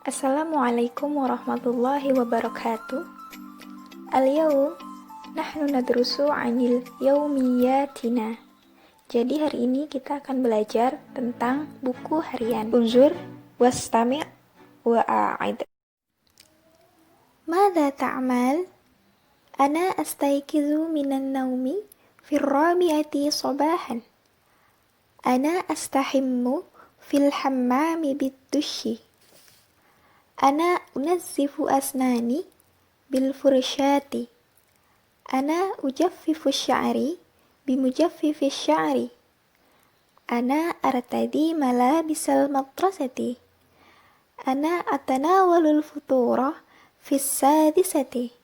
Assalamualaikum warahmatullahi wabarakatuh. Al-yawm nahnu nadrusu 'anil yaumiyatina. Jadi hari ini kita akan belajar tentang buku harian. Unzur wastami' wa a'id. Madza ta'mal? Ana astayqizu minan naumi fi ar-rabi'ati sabahan. Ana astahimmu fil hammami bid-dushi. Ana unazzifu asnani bil fursyati. Ana ujaffifu sya'ri bimujaffifi sya'ri. Ana artadi malabisal madrasati. Ana atanawalul futura fis sadisati.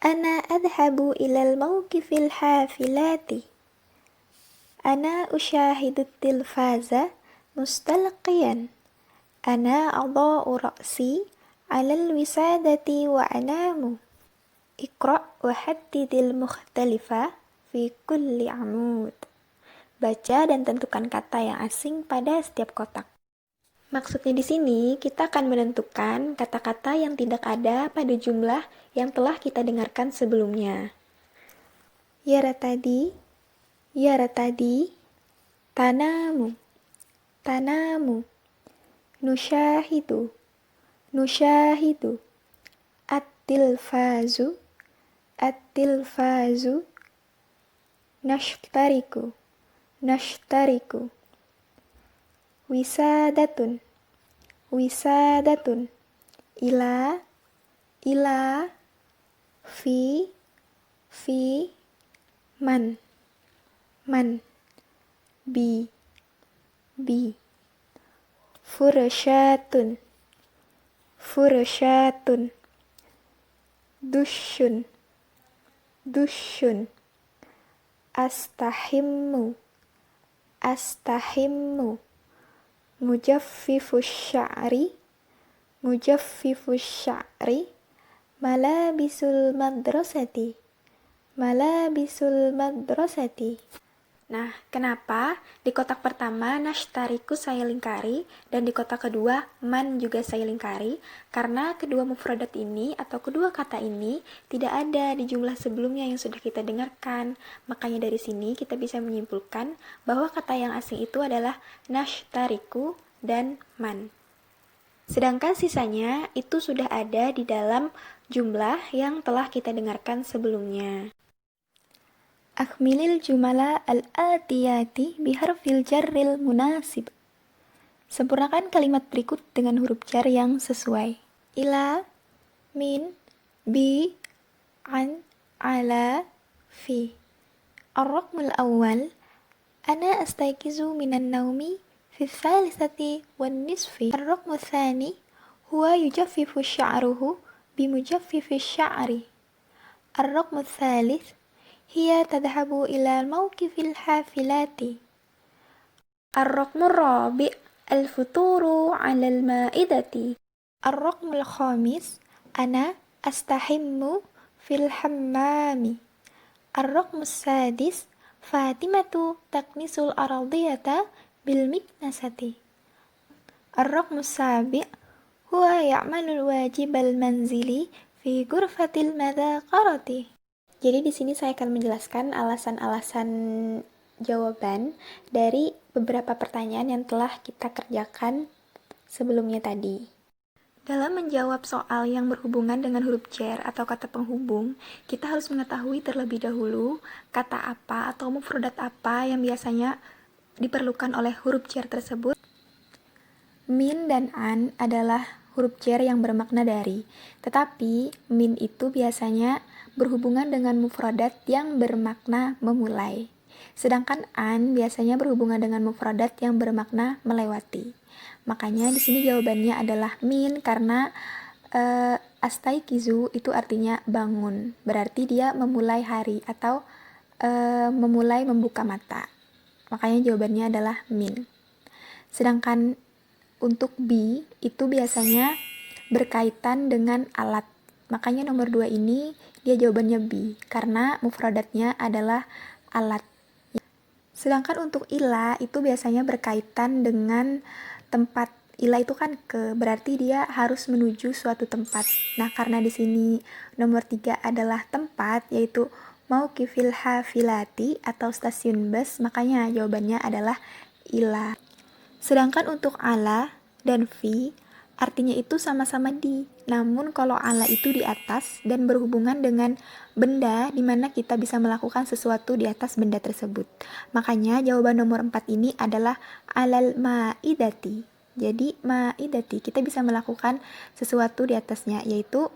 Ana adhabu ilal mawqifil hafilati. Ana usyahidu tilfaza mustalqiyan. Ana adha'u ra'si 'alal wisadati wa anamu. Iqra' wa haddidil mukhtalifa fi kulli 'amud. Baca dan tentukan kata yang asing pada setiap kotak. Maksudnya di sini kita akan menentukan kata-kata yang tidak ada pada jumlah yang telah kita dengarkan sebelumnya. Yaratadi, tanamu, nusyahidu, at-tilfazu, nashtariku, wisadatun, ila, fi, man, bi, fursyatun, dushun, astahimmu, mujaffifus sya'ri, malabisul madrasati. Nah, kenapa di kotak pertama nashtariku saya lingkari dan di kotak kedua man juga saya lingkari? Karena kedua mufradat ini atau kedua kata ini tidak ada di jumlah sebelumnya yang sudah kita dengarkan. Makanya dari sini kita bisa menyimpulkan bahwa kata yang asing itu adalah nashtariku dan man. Sedangkan sisanya itu sudah ada di dalam jumlah yang telah kita dengarkan sebelumnya. Akmilil jumala al-atiyati biharfil jarril munasib. Sempurnakan kalimat berikut dengan huruf jar yang sesuai. Ila, min, bi, an, ala, fi. Ar-raqmul awal, ana astayqizu minan naumi fi thalithati wan nisfi. Ar-raqmul thani, huwa yujaffifu sya'ruhu bimujaffifi sya'ri. Ar-raqmul thalith, hiya tadhabu ila mawqifil hafilati. Ar-raqmur rabi' al-futuru 'alal ma'idati. Ar-raqmul khamis, ana astahimmu fil hammami. Ar-raqmus sadis, Fatimatu taknisul aradiyata bil miknasati. Ar-raqmus sabi' huwa ya'malul wajibal manzili fi ghurfatil madaqarati. Jadi di sini saya akan menjelaskan alasan-alasan jawaban dari beberapa pertanyaan yang telah kita kerjakan sebelumnya tadi. Dalam menjawab soal yang berhubungan dengan huruf jar atau kata penghubung, kita harus mengetahui terlebih dahulu kata apa atau mufradat apa yang biasanya diperlukan oleh huruf jar tersebut. Min dan an adalah huruf jar yang bermakna dari, tetapi min itu biasanya berhubungan dengan mufradat yang bermakna memulai. Sedangkan an biasanya berhubungan dengan mufradat yang bermakna melewati. Makanya di sini jawabannya adalah min karena astayqizu itu artinya bangun. Berarti dia memulai hari atau memulai membuka mata. Makanya jawabannya adalah min. Sedangkan untuk bi itu biasanya berkaitan dengan alat. Makanya nomor 2 ini dia jawabannya bi, karena mufradatnya adalah alat. Sedangkan untuk ila itu biasanya berkaitan dengan tempat ila itu kan ke, berarti dia harus menuju suatu tempat. Nah, karena di sini nomor 3 adalah tempat, yaitu mauqifil hafilati atau stasiun bus, makanya jawabannya adalah ila. Sedangkan untuk ala dan fi, artinya itu sama-sama di. Namun kalau ala itu di atas dan berhubungan dengan benda di mana kita bisa melakukan sesuatu di atas benda tersebut. Makanya jawaban nomor 4 ini adalah alal ma'idati. Jadi ma'idati, kita bisa melakukan sesuatu di atasnya, yaitu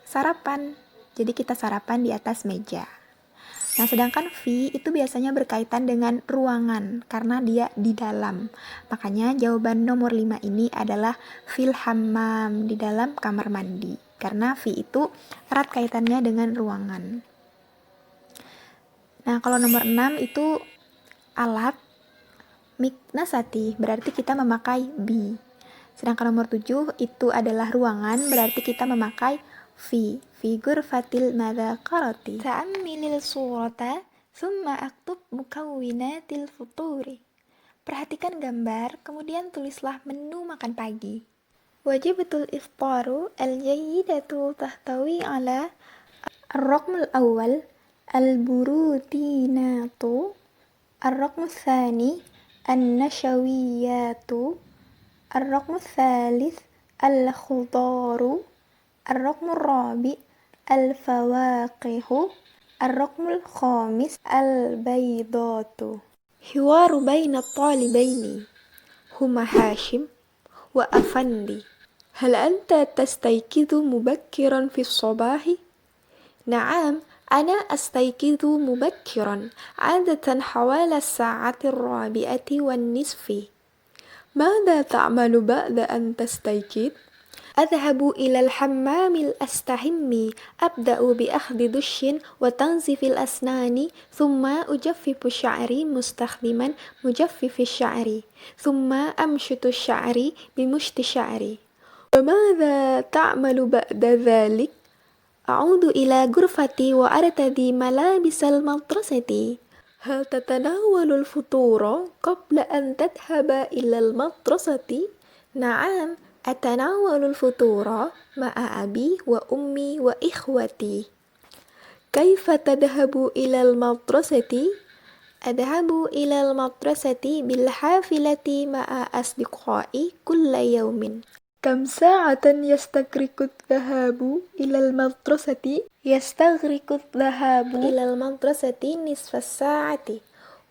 sarapan. Jadi kita sarapan di atas meja. Nah, sedangkan fi itu biasanya berkaitan dengan ruangan karena dia di dalam. Makanya jawaban nomor 5 ini adalah fil hammam, di dalam kamar mandi. Karena fi itu erat kaitannya dengan ruangan. Nah, kalau nomor 6 itu alat miknasati, berarti kita memakai bi. Sedangkan nomor 7 itu adalah ruangan, berarti kita memakai fi ghurfatil madzakarati. Ta'ammilil surata thumma aktub mukawwinatil futuri. Perhatikan gambar, kemudian tulislah menu makan pagi. Wajibatul iftaru al-jayyidatu tahtawi ala ar-raqmul awal al-burutinatu, ar-raqmul thani an-nashawiyatu, ar-raqmul thalith al-khudaru, ar-raqmul rabi' al-fawaqihu, ar-raqmul khamis al-baydatu. Hiwaru baina talibaini huma Hashim wa Afandi. Hal anta tastayqidhu mubakkiran fi as-sabahi? Na'am, ana astayqidhu mubakkiran, 'adatan hawala as-sa'ati ar-rabi'ati wan-nisfi. Madha ta'malu ba'da an tastayqidh? أذهب إلى الحمام الأستحم، أبدأ بأخذ دش وتنظيف الأسنان، ثم أجفف شعري مستخدما مجفف الشعر، ثم أمشط الشعر بمشط شعري. وماذا تعمل بعد ذلك؟ أعود إلى غرفتي وأرتدي ملابس المدرسة. هل تتناول الفطور قبل أن تذهب إلى المدرسة؟ نعم، أتناول الفطور مع أبي وأمي وإخوتي. كيف تذهب إلى المدرسة؟ أذهب إلى المدرسة بالحافلة مع أصدقائي كل يوم. كم ساعة يستغرق الذهاب إلى المدرسة؟ يستغرق الذهاب إلى المدرسة نصف الساعة،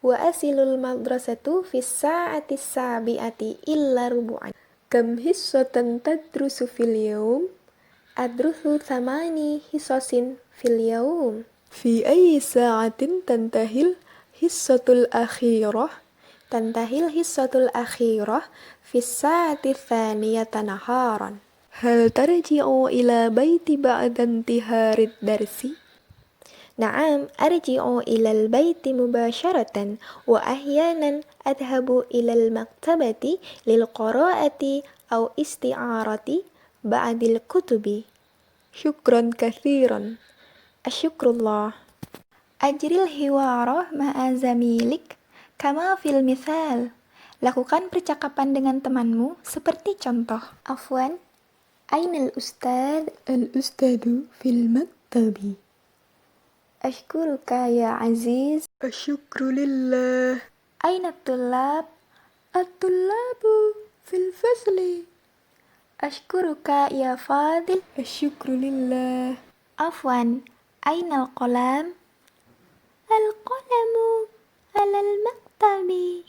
وأصل المدرسة في الساعة 7 إلا ربعا. كم حصة تدرس في اليوم؟ أدرس 8 حصص في اليوم. في أي ساعة تنتهي الحصة الأخيرة؟ تنتهي الحصة الأخيرة في الساعة 2 نهارا. هل ترجع إلى بيت بعد انتهاء الدرس؟ نعم، أرجع إلى البيت مباشرة، وأحيانا أذهب إلى المكتبة للقراءة أو استعارة بعض الكتب. شكرا كثيرا. الشكر الله. أجري الحوار مع زميلك كما في المثال. Lakukan percakapan dengan temanmu seperti contoh. Afwan, Ainal Ustad? Al-Ustadu fil maktabi. Ashkuruka ya Aziz. Asyukru lillah. Aina at-tullab? At-tullabu fil fasli. Ashkuruka ya Fadil. Asyukru lillah. Afwan, aina al-qalam? Al-qalamu alal maktabi.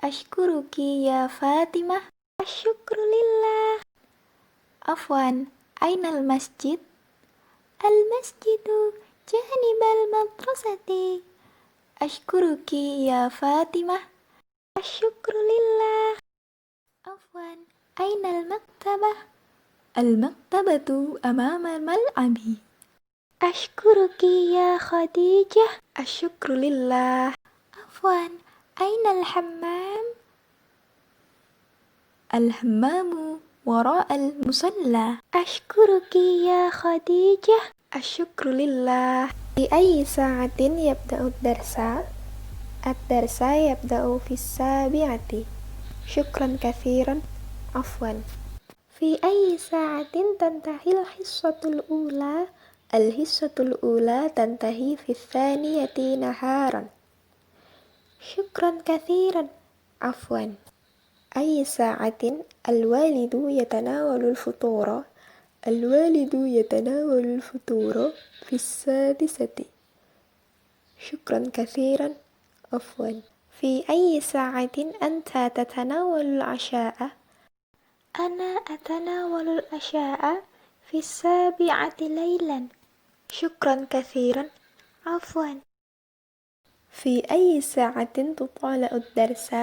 Ashkuruki ya Fatimah. Asyukru lillah. Afwan, aina al-masjid? Al-masjidu janibal madrasati. Ashkuruki ya Fatimah. Asyukru lillah. Afwan, aina al-maktabah? Al-maktabatu amama al-mal'abi. Ashkuruki ya Khadijah. Asyukru lillah. Afwan, aina al-hammam? Al-hammamu wara al-musalla. Ashkuruki ya Khadijah. Asyukru lillah. Di ayyi sa'atin yabda'u ad-darsa? Ad-darsa yabda'u fis sabi'ati. شكرا كثيرا. عفوا. في أي ساعة تنتهي الحصة الأولى؟ الحصة الأولى تنتهي في 2:00 نهارا. شكرا كثيرا. عفوا. أي ساعة الوالد يتناول الفطور؟ الوالد يتناول الفطور في 6:00. شكرا كثيرا. عفوا. في أي ساعة أنت تتناول العشاء؟ أنا أتناول العشاء في 7:00 ليلا. شكرا كثيرا. عفوا. في أي ساعة تطالع الدرس؟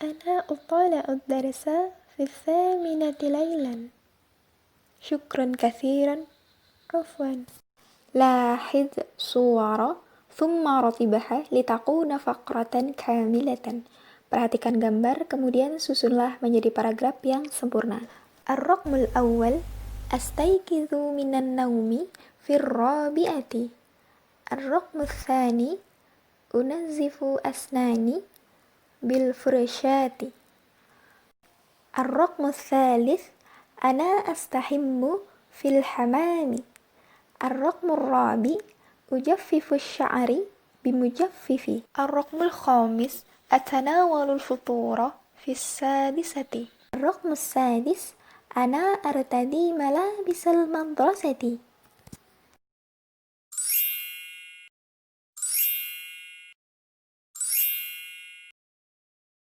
أنا أطالع الدرس في 8:00 ليلا. شكرا كثيرا. عفوا. لاحظ صور ثم رتبها لتكون فقرة كاملة. Perhatikan gambar, kemudian susunlah menjadi paragraf yang sempurna. Ar-raqmul awal, astayqidhu minan naumi fir rabi'ati. Ar-raqmul thani, unazzifu asnani bil furshati. Ar-raqmul thalith, ana astahimmu fil hamami. Ar-raqmul rabi, ujaffifu sya'ri bimujaffifi. Ar-raqmul khamis, أتناول الفطور في 6:00. الرقم السادس، أنا أرتدي ملابس المدرسة.